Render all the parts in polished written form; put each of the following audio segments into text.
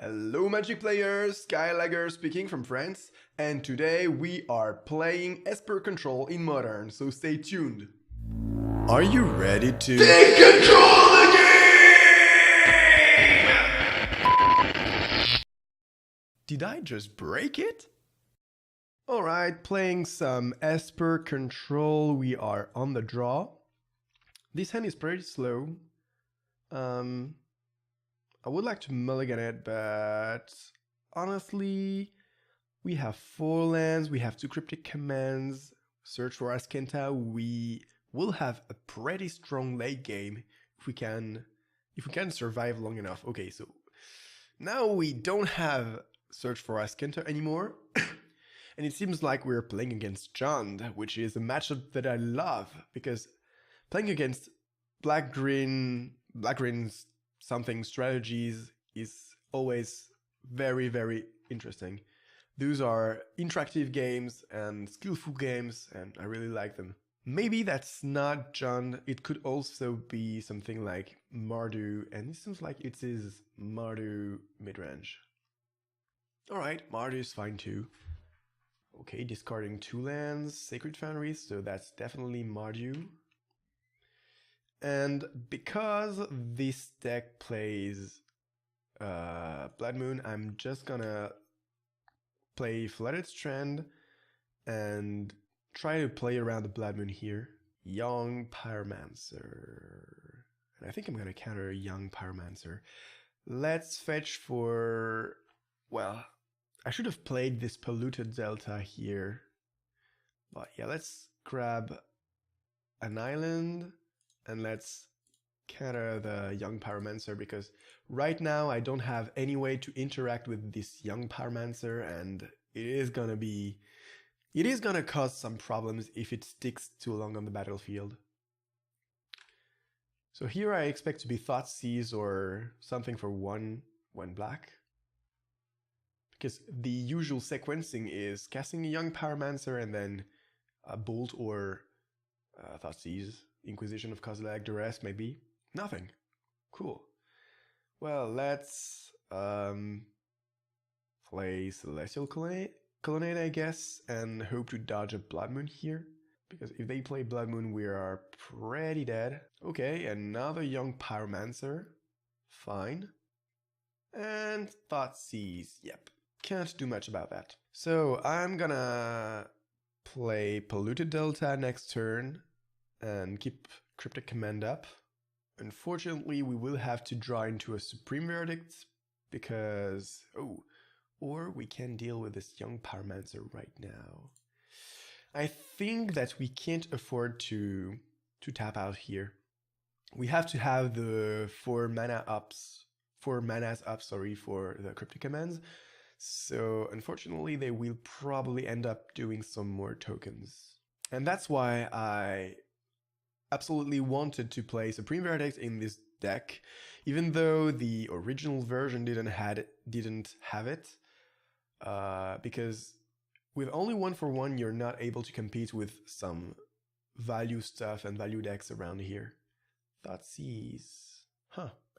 Hello Magic players, SkyLagger speaking from France, and today we are playing Esper Control in Modern, so stay tuned. Are you ready to take control of the game? Did I just break it? Alright, playing some Esper Control, we are on the draw. This hand is pretty slow. I would like to mulligan it, but honestly, we have 4 lands, we have 2 cryptic commands, search for Ascenta, we will have a pretty strong late game if we can survive long enough. Okay, so now we don't have search for Ascenta anymore, and it seems like we're playing against Jund, which is a matchup that I love, because playing against black-green's something strategies is always very, very interesting. Those are interactive games and skillful games, and I really like them. Maybe that's not Jund, it could also be something like Mardu, and it seems like it is Mardu midrange. Alright, Mardu is fine too. Okay, discarding 2 lands, Sacred Foundries, so that's definitely Mardu. And because this deck plays Blood Moon, I'm just gonna play Flooded Strand and try to play around the Blood Moon here. Young Pyromancer. And I think I'm gonna counter Young Pyromancer. Let's fetch for... well, I should have played this Polluted Delta here. But yeah, let's grab an island. And let's counter the Young Pyromancer, because right now I don't have any way to interact with this Young Pyromancer, and it is gonna cause some problems if it sticks too long on the battlefield. So here I expect to be Thoughtseize or something for one black, because the usual sequencing is casting a Young Pyromancer and then a Bolt or Thoughtseize. Inquisition of Kozilek, Duress, maybe? Nothing. Cool. Well, let's play Celestial Colonnade, I guess, and hope to dodge a Blood Moon here. Because if they play Blood Moon, we are pretty dead. Okay, another Young Pyromancer. Fine. And Thoughtseize. Yep. Can't do much about that. So, I'm gonna play Polluted Delta next turn and keep Cryptic Command up. Unfortunately, we will have to draw into a Supreme Verdict, because... oh, or we can deal with this Young Pyromancer right now. I think that we can't afford to tap out here. We have to have the 4 manas up, for the Cryptic Commands, so unfortunately they will probably end up doing some more tokens. And that's why I absolutely wanted to play Supreme Verdict in this deck, even though the original version didn't have it, because with only 1-for-1 you're not able to compete with some value stuff and value decks around here. Thoughtseize.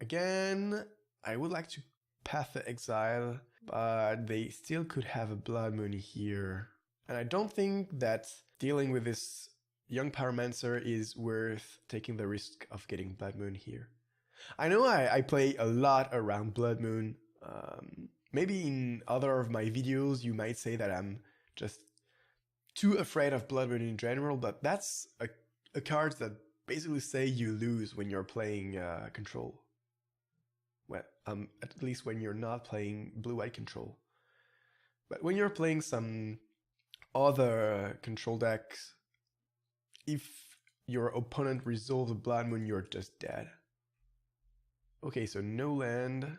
Again, I would like to Path to Exile, but they still could have a Blood Moon here. And I don't think that dealing with this Young Pyromancer is worth taking the risk of getting Blood Moon here. I know I play a lot around Blood Moon. Maybe in other of my videos you might say that I'm just too afraid of Blood Moon in general, but that's a card that basically say you lose when you're playing Control. Well, at least when you're not playing Blue-White Control. But when you're playing some other Control decks, if your opponent resolves a Blood Moon, you're just dead. Okay, so no land.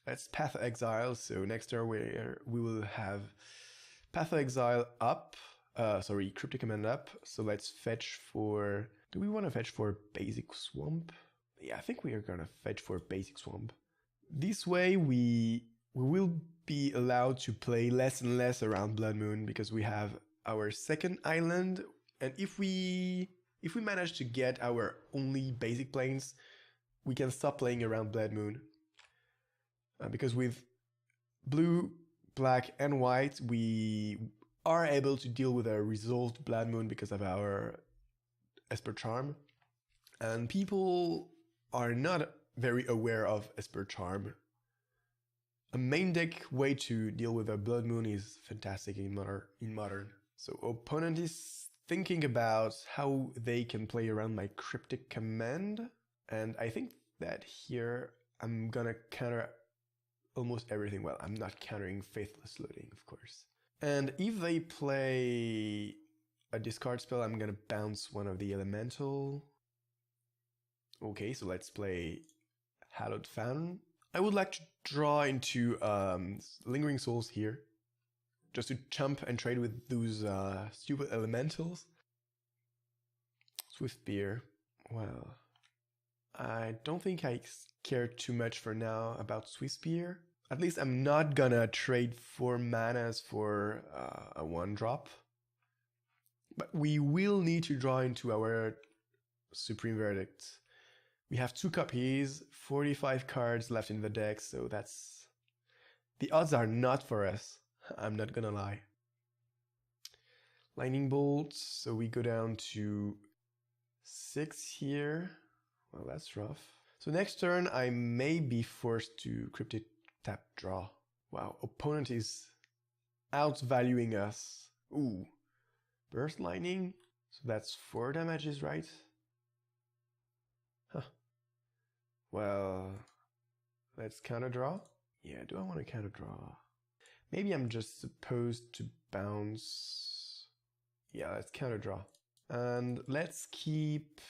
Let's Path of Exile, so next turn we will have Path of Exile up. Cryptic Command up. So let's fetch for... do we want to fetch for Basic Swamp? Yeah, I think we are gonna fetch for Basic Swamp. This way we will be allowed to play less and less around Blood Moon, because we have our second island. And if we manage to get our only basic planes, we can stop playing around Blood Moon. Because with blue, black, and white, we are able to deal with a resolved Blood Moon because of our Esper Charm. And people are not very aware of Esper Charm. A main deck way to deal with a Blood Moon is fantastic in Modern. So opponent is thinking about how they can play around my Cryptic Command, and I think that here I'm gonna counter almost everything. Well, I'm not countering Faithless Loading, of course. And if they play a discard spell, I'm gonna bounce one of the Elemental. Okay, so let's play Hallowed Fountain. I would like to draw into Lingering Souls here, just to jump and trade with those stupid elementals. Swift Spear. Well, I don't think I care too much for now about Swift Spear. At least I'm not gonna trade 4 manas for a 1-drop. But we will need to draw into our Supreme Verdict. We have 2 copies, 45 cards left in the deck, so that's... The odds are not for us. I'm not gonna lie. Lightning Bolt, so we go down to 6 here. Well, that's rough. So next turn, I may be forced to Cryptic Tap Draw. Wow, opponent is outvaluing us. Ooh, Burst Lightning, so that's 4 damages, right? Huh. Well, let's counter draw. Yeah, do I want to counter draw? Maybe I'm just supposed to bounce. Yeah, let's counter draw. And let's keep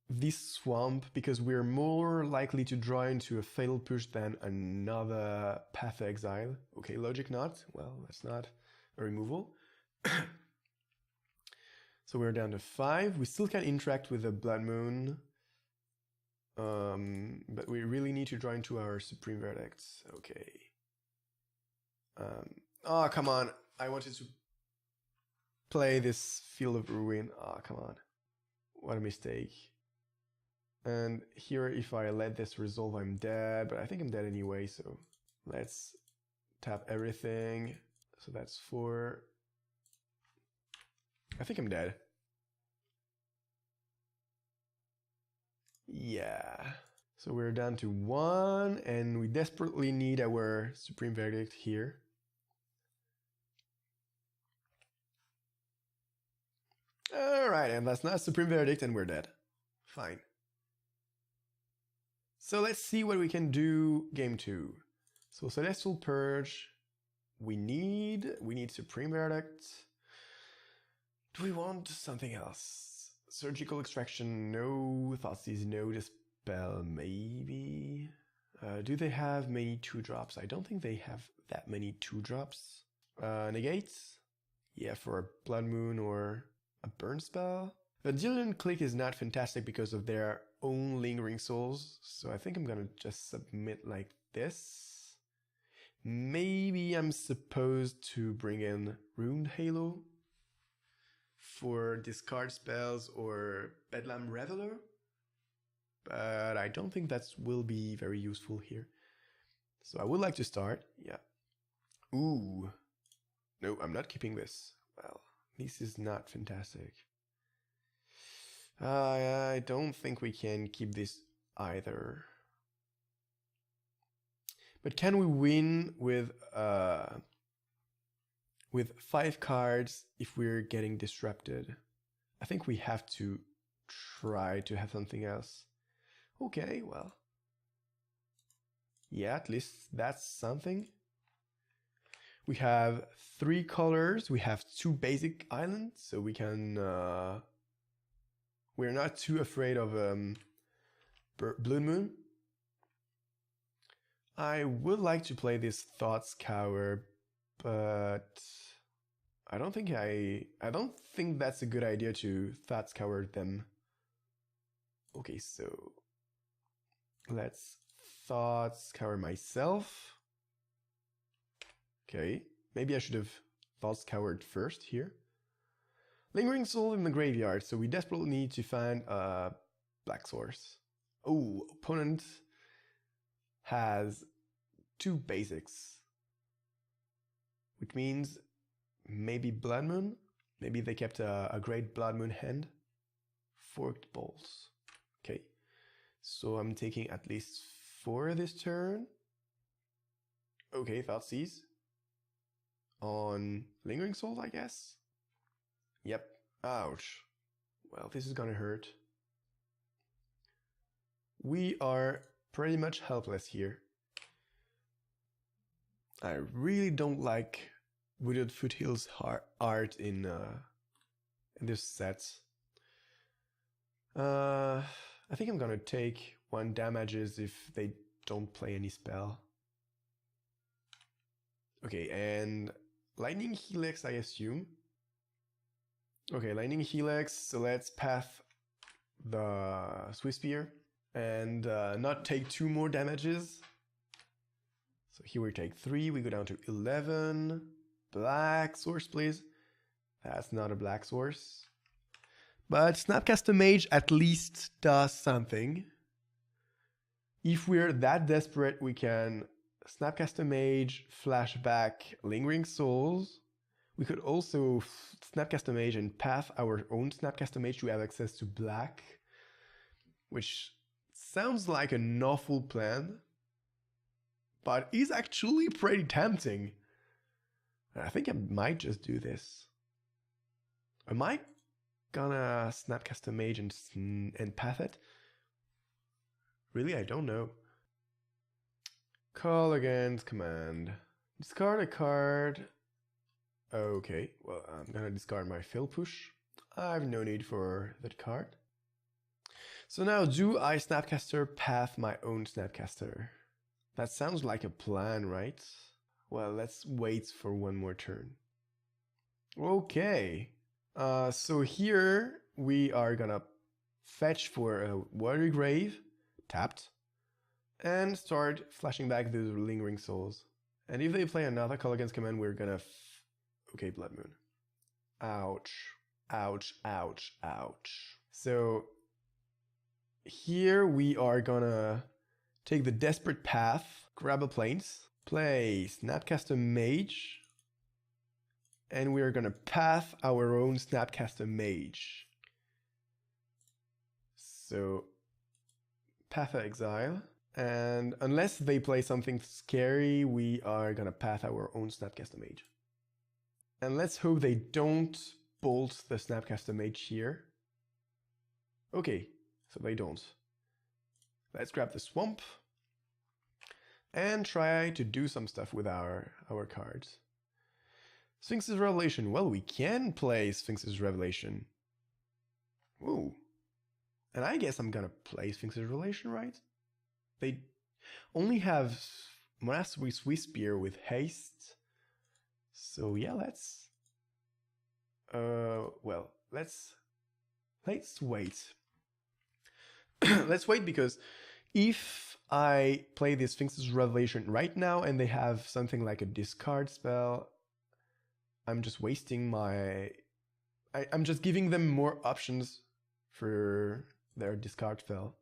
this swamp because we're more likely to draw into a Fatal Push than another Path of Exile. Okay, Logic not. Well, that's not a removal. So we're down to 5. We still can interact with the Blood Moon. But we really need to draw into our Supreme Verdicts. Okay. Oh, come on. I wanted to play this Field of Ruin. Oh, come on. What a mistake. And here, if I let this resolve, I'm dead. But I think I'm dead anyway, so let's tap everything. So that's 4. I think I'm dead. Yeah. So we're down to 1, and we desperately need our Supreme Verdict here. Alright, and that's not Supreme Verdict, and we're dead. Fine. So let's see what we can do game 2. So Celestial Purge, we need Supreme Verdict. Do we want something else? Surgical Extraction, no. Thoughtseize, no. Dispel, maybe. Do they have many 2-drops? I don't think they have that many 2-drops. Negates? Yeah, for a Blood Moon or a Burn spell. Vendilion Click is not fantastic because of their own Lingering Souls, so I think I'm gonna just submit like this. Maybe I'm supposed to bring in Ruined Halo for discard spells or Bedlam Reveler, but I don't think that will be very useful here. So I would like to start, yeah. Ooh, no, I'm not keeping this. Well, this is not fantastic. I don't think we can keep this either. But can we win with 5 cards if we're getting disrupted? I think we have to try to have something else. Okay, well. Yeah, at least that's something. We have 3 colors. We have 2 basic islands, so we can... we're not too afraid of Blood Moon. I would like to play this Thought Scour, but I don't think that's a good idea to Thought Scour them. Okay, so let's Thought Scour myself. Okay, maybe I should have Thought Scoured first here. Lingering Soul in the graveyard, so we desperately need to find a black source. Oh, opponent has 2 basics. Which means maybe Blood Moon. Maybe they kept a great Blood Moon hand. Forked Balls. Okay. So I'm taking at least 4 this turn. Okay, Thoughtseize. On Lingering Souls, I guess? Yep. Ouch. Well, this is gonna hurt. We are pretty much helpless here. I really don't like Wooded Foothills art in this set. I think I'm gonna take 1 damages if they don't play any spell. Okay, and Lightning Helix, I assume. Okay, Lightning Helix, so let's path the Swift Spear and not take 2 more damages. So here we take 3, we go down to 11. Black Source, please. That's not a black source. But Snapcaster Mage at least does something. If we're that desperate, we can Snapcaster Mage, flashback Lingering Souls. We could also Snapcaster Mage and path our own Snapcaster Mage to have access to black, which sounds like an awful plan, but is actually pretty tempting. I think I might just do this. Am I gonna Snapcaster Mage and path it? Really, I don't know. Call against command. Discard a card. Okay, well, I'm gonna discard my Fill Push. I have no need for that card. So now, do I Snapcaster path my own Snapcaster? That sounds like a plan, right? Well, let's wait for 1 more turn. Okay. So here we are gonna fetch for a Watery Grave, tapped, and start flashing back those Lingering Souls. And if they play another Call Against command, we're gonna okay, Blood Moon. Ouch. Ouch, ouch, ouch. So here we are gonna take the desperate path, grab a Plains, play Snapcaster Mage, and we are gonna path our own Snapcaster Mage. So path Exile, and unless they play something scary, we are gonna path our own Snapcaster Mage. And let's hope they don't bolt the Snapcaster Mage here. Okay, so they don't. Let's grab the Swamp and try to do some stuff with our cards. Sphinx's Revelation. Well, we can play Sphinx's Revelation. Ooh. And I guess I'm gonna play Sphinx's Revelation, right? They only have Monastery Swift Spear with haste. So yeah, let's wait. Let's wait, because if I play this Sphinx's Revelation right now and they have something like a discard spell, I'm just wasting my... I'm just giving them more options for their discard spell.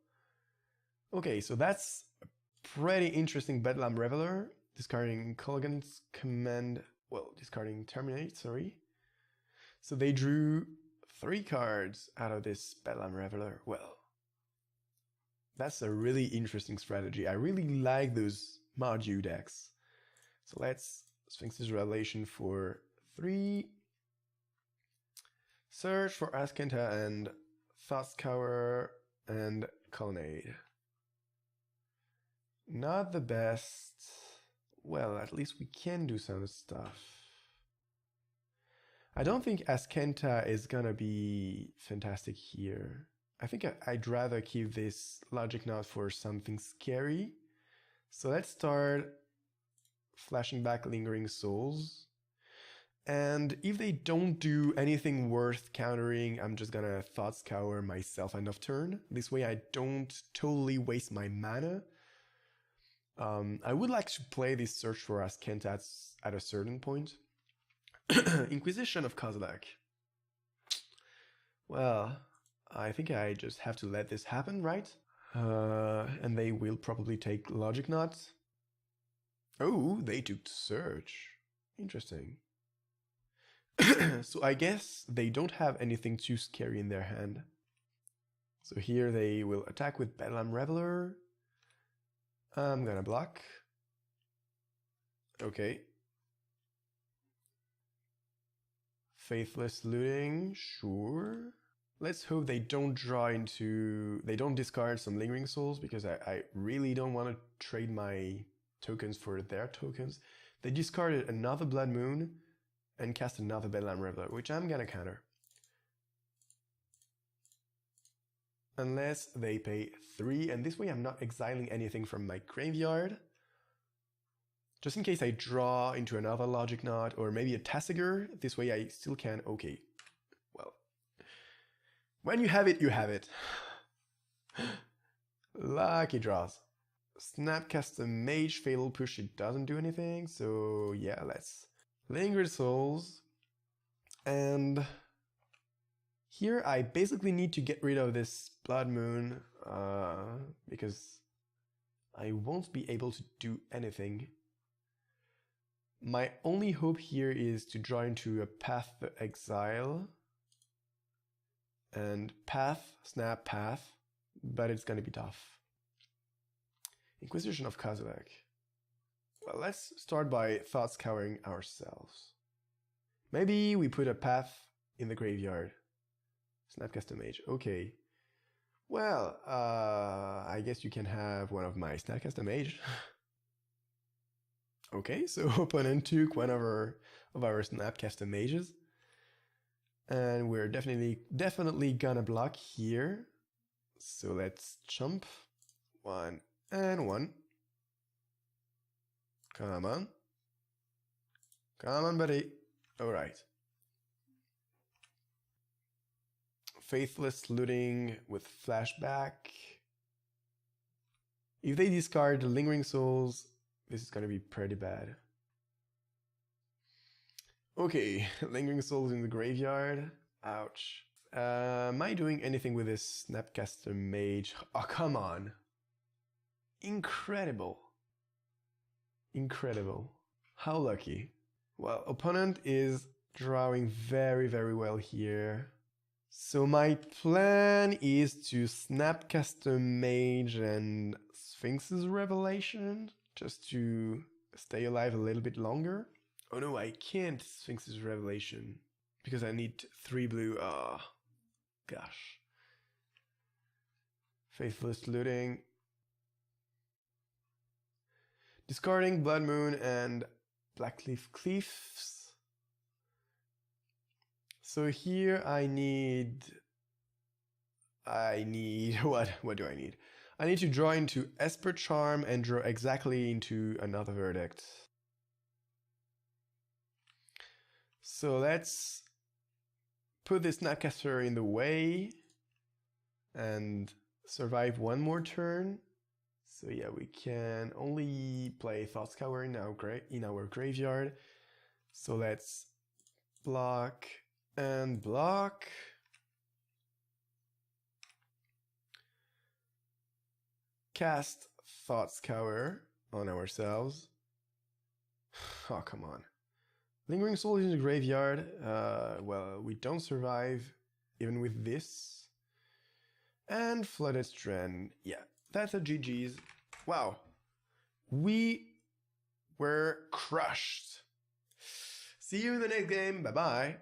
Okay, so that's a pretty interesting Bedlam Reveler. Discarding Call Against command... Well, discarding Terminate, sorry. So they drew 3 cards out of this Bedlam Reveler. Well, that's a really interesting strategy. I really like those Mardu decks. So let's Sphinx's Revelation for 3. Search for Askenta and Thoughtscour and Colonnade. Not the best. Well, at least we can do some stuff. I don't think Askenta is gonna be fantastic here. I think I'd rather keep this Logic Knot for something scary. So let's start flashing back Lingering Souls. And if they don't do anything worth countering, I'm just gonna Thoughtscour myself end of turn. This way I don't totally waste my mana. I would like to play this Search for Askenta at a certain point. Inquisition of Kozilek. Well, I think I just have to let this happen, right? And they will probably take Logic Knot. Oh, they took search. Interesting. So I guess they don't have anything too scary in their hand. So here they will attack with Bedlam Reveler. I'm gonna block. Okay. Faithless Looting, sure. Let's hope they don't they don't discard some Lingering Souls, because I really don't want to trade my tokens for their tokens. They discarded another Blood Moon and cast another Bedlam Reveler, which I'm gonna counter. Unless they pay 3, and this way I'm not exiling anything from my graveyard. Just in case I draw into another Logic Knot, or maybe a Tasigur, this way I still can. Okay, well, when you have it, you have it. Lucky draws. Snapcaster Mage, Fatal Push, it doesn't do anything, so yeah, let's Linger Souls. And here I basically need to get rid of this Blood Moon, because I won't be able to do anything. My only hope here is to draw into a Path the Exile. And Path, Snap, Path, but it's gonna be tough. Inquisition of Kozilek. Well, let's start by thought scouring ourselves. Maybe we put a Path in the graveyard. Snapcaster Mage, okay. Well, I guess you can have one of my Snapcaster Mage. Okay, so opponent took one of our Snapcaster Mages. And we're definitely gonna block here. So let's jump. 1 and 1. Come on. Come on, buddy. Alright. Faithless Looting with Flashback. If they discard the Lingering Souls, this is gonna be pretty bad. Okay, Lingering Souls in the graveyard. Ouch. Am I doing anything with this Snapcaster Mage? Oh, come on. Incredible. Incredible. How lucky. Well, opponent is drawing very, very well here. So my plan is to Snapcaster Mage and Sphinx's Revelation, just to stay alive a little bit longer. Oh no, I can't Sphinx's Revelation, because I need 3 blue. Ah, gosh. Faithless Looting. Discarding Blood Moon and Blackleaf Cliffs. So here I need what do I need? I need to draw into Esper Charm and draw exactly into another Verdict. So let's put this Snapcaster in the way and survive one more turn. So yeah, we can only play Thought Scour in our graveyard. So let's block and block. Cast Thought Scour on ourselves. Oh, come on. Lingering Soul in the graveyard. Well, we don't survive even with this. And Flooded Strand. Yeah, that's a GG's. Wow. We were crushed. See you in the next game. Bye-bye.